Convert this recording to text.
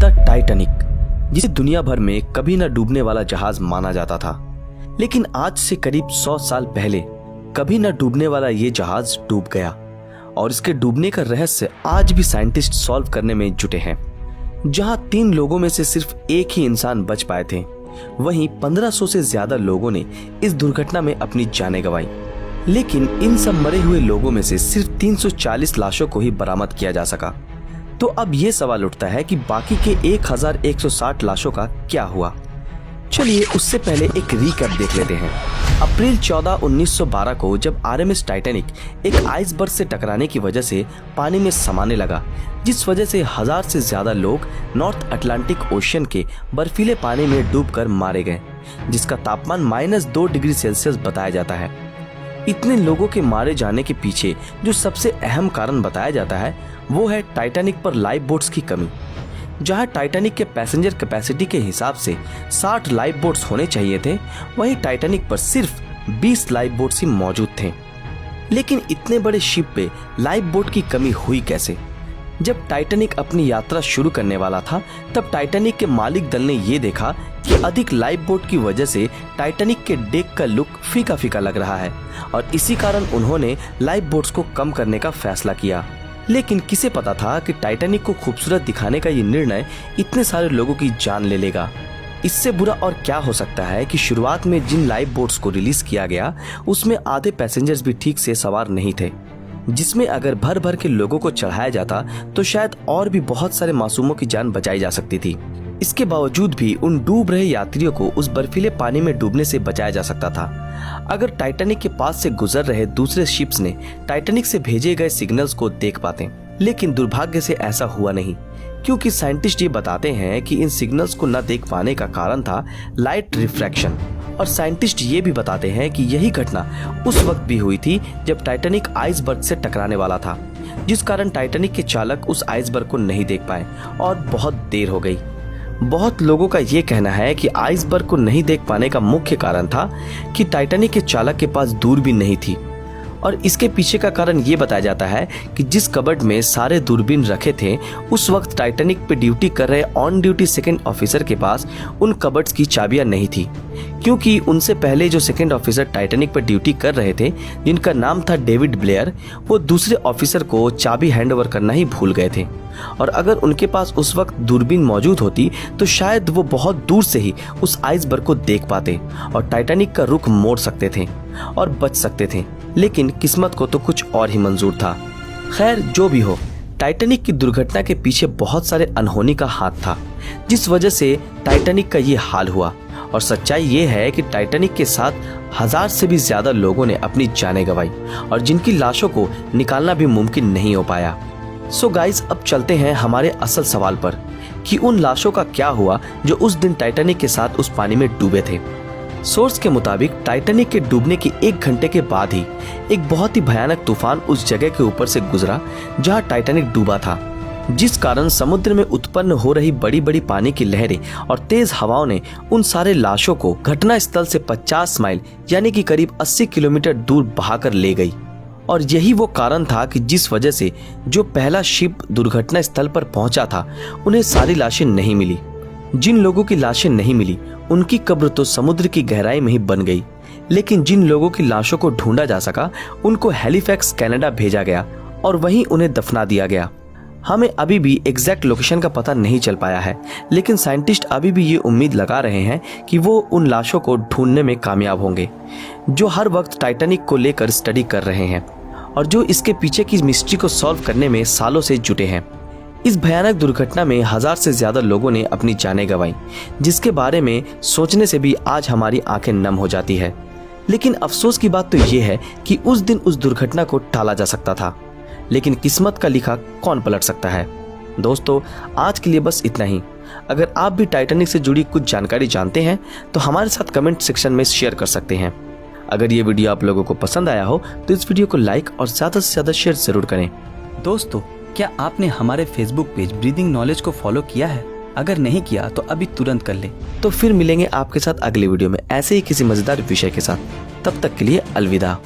The Titanic, जिसे दुनिया भर में कभी न डूबने वाला जहाज माना जाता था, लेकिन आज से करीब 100 साल पहले कभी न डूबने वाला ये जहाज डूब गया और इसके डूबने का रहस्य आज भी साइंटिस्ट सॉल्व करने में जुटे हैं। जहां 3 लोगों में से सिर्फ एक ही इंसान बच पाए थे, वहीं 1500 से ज्यादा लोगों ने इस दुर्घटना में अपनी जानें गंवाई। लेकिन इन सब मरे हुए लोगों में से सिर्फ 340 लाशों को ही बरामद किया जा सका। तो अब ये सवाल उठता है कि बाकी के 1160 लाशों का क्या हुआ। चलिए उससे पहले एक रिकैप देख लेते हैं। अप्रैल 14, 1912 को जब आरएमएस टाइटैनिक एक आइसबर्ग से टकराने की वजह से पानी में समाने लगा, जिस वजह से 1000 से ज्यादा लोग नॉर्थ अटलांटिक ओशियन के बर्फीले पानी में डूबकर मारे गए, जिसका तापमान -2 डिग्री सेल्सियस बताया जाता है। इतने लोगों के मारे जाने के पीछे जो सबसे अहम कारण बताया जाता है वो है टाइटैनिक पर लाइफ बोट्स की कमी। जहां टाइटैनिक के पैसेंजर कैपेसिटी के हिसाब से 60 लाइफ बोट्स होने चाहिए थे, वहीं टाइटैनिक पर सिर्फ 20 लाइफ बोट्स ही मौजूद थे। लेकिन इतने बड़े शिप पे लाइफ बोट की कमी हुई कैसे? जब टाइटैनिक अपनी यात्रा शुरू करने वाला था, तब टाइटैनिक के मालिक दल ने ये देखा कि अधिक लाइफ बोट की वजह से टाइटैनिक के डेक का लुक फीका फीका लग रहा है और इसी कारण उन्होंने लाइफ बोट्स को कम करने का फैसला किया। लेकिन किसे पता था कि टाइटैनिक को खूबसूरत दिखाने का ये निर्णय इतने सारे लोगों की जान ले लेगा। इससे बुरा और क्या हो सकता है कि शुरुआत में जिन लाइफ बोट्स को रिलीज किया गया उसमें आधे पैसेंजर्स भी ठीक से सवार नहीं थे, जिसमें अगर भर भर के लोगों को चढ़ाया जाता तो शायद और भी बहुत सारे मासूमों की जान बचाई जा सकती थी। इसके बावजूद भी उन डूब रहे यात्रियों को उस बर्फीले पानी में डूबने से बचाया जा सकता था अगर टाइटैनिक के पास से गुजर रहे दूसरे शिप्स ने टाइटैनिक से भेजे गए सिग्नल्स को देख पाते। लेकिन दुर्भाग्य से ऐसा हुआ नहीं, क्योंकि साइंटिस्ट ये बताते हैं कि इन सिग्नल्स को न देख पाने का कारण था लाइट रिफ्रैक्शन। और साइंटिस्ट ये भी बताते हैं कि यही घटना उस वक्त भी हुई थी जब टाइटैनिक आइसबर्ग से टकराने वाला था, जिस कारण टाइटैनिक के चालक उस आइसबर्ग को नहीं देख पाए और बहुत देर हो गई। बहुत लोगों का ये कहना है कि आइसबर्ग को नहीं देख पाने का मुख्य कारण था कि टाइटैनिक के चालक के पास दूरबीन नहीं थी। और इसके पीछे का कारण ये बताया जाता है कि जिस कबर्ड में सारे दूरबीन रखे थे, उस वक्त टाइटैनिक पे ड्यूटी कर रहे ऑन ड्यूटी सेकंड ऑफिसर के पास उन कबर्ड्स की चाबियां नहीं थी, क्योंकि उनसे पहले जो सेकंड ऑफिसर टाइटैनिक पर ड्यूटी कर रहे थे, जिनका नाम था डेविड ब्लेयर, वो दूसरे ऑफिसर को चाबी हैंडओवर करना ही भूल गए थे। और अगर उनके पास उस वक्त दूरबीन मौजूद होती तो शायद वो बहुत दूर से ही उस आइसबर्ग को देख पाते और टाइटैनिक का रुख मोड़ सकते थे और बच सकते थे। लेकिन किस्मत को तो कुछ और ही मंजूर था। खैर, जो भी हो, टाइटैनिक की दुर्घटना के पीछे बहुत सारे अनहोनी का हाथ था, जिस वजह से टाइटैनिक का ये हाल हुआ। और सच्चाई ये है कि टाइटैनिक के साथ 1000 से भी ज्यादा लोगों ने अपनी जानें गंवाई और जिनकी लाशों को निकालना भी मुमकिन नहीं हो पाया। सो गाइस, अब चलते हैं हमारे असल सवाल पर कि उन लाशों का क्या हुआ जो उस दिन टाइटैनिक के साथ उस पानी में डूबे थे। सोर्स के मुताबिक टाइटैनिक के डूबने के 1 घंटे के बाद ही एक बहुत ही भयानक तूफान उस जगह के ऊपर से गुजरा जहां टाइटैनिक डूबा था, जिस कारण समुद्र में उत्पन्न हो रही बड़ी बड़ी पानी की लहरें और तेज हवाओं ने उन सारे लाशों को घटना स्थल से 50 माइल यानी कि करीब 80 किलोमीटर दूर बहाकर ले गई। और यही वो कारण था कि जिस वजह से जो पहला शिप दुर्घटना स्थल पर पहुंचा था, उन्हें सारी लाशें नहीं मिली। जिन लोगों की लाशें नहीं मिली उनकी कब्र तो समुद्र की गहराई में ही बन गई, लेकिन जिन लोगों की लाशों को ढूंढा जा सका उनको हैलिफैक्स कनाडा भेजा गया और वहीं उन्हें दफना दिया गया। हमें अभी भी एग्जैक्ट लोकेशन का पता नहीं चल पाया है, लेकिन साइंटिस्ट अभी भी ये उम्मीद लगा रहे हैं कि वो उन लाशों को ढूंढने में कामयाब होंगे, जो हर वक्त टाइटैनिक को लेकर स्टडी कर रहे हैं और जो इसके पीछे की मिस्ट्री को सॉल्व करने में सालों से जुटे हैं। इस भयानक दुर्घटना में 1000 से ज्यादा लोगों ने अपनी जानें गंवाई, जिसके बारे में सोचने से भी आज हमारी आंखें नम हो जाती है। लेकिन अफसोस की बात तो ये है कि उस दिन उस दुर्घटना को टाला जा सकता था, लेकिन किस्मत का लिखा कौन पलट सकता है। दोस्तों, आज के लिए बस इतना ही। अगर आप भी टाइटैनिक से जुड़ी कुछ जानकारी जानते हैं तो हमारे साथ कमेंट सेक्शन में शेयर कर सकते हैं। अगर ये वीडियो आप लोगों को पसंद आया हो तो इस वीडियो को लाइक और ज्यादा से ज्यादा शेयर जरूर करें। दोस्तों, क्या आपने हमारे फेसबुक पेज ब्रीदिंग नॉलेज को फॉलो किया है? अगर नहीं किया तो अभी तुरंत कर ले। तो फिर मिलेंगे आपके साथ अगली वीडियो में ऐसे ही किसी मजेदार विषय के साथ। तब तक के लिए अलविदा।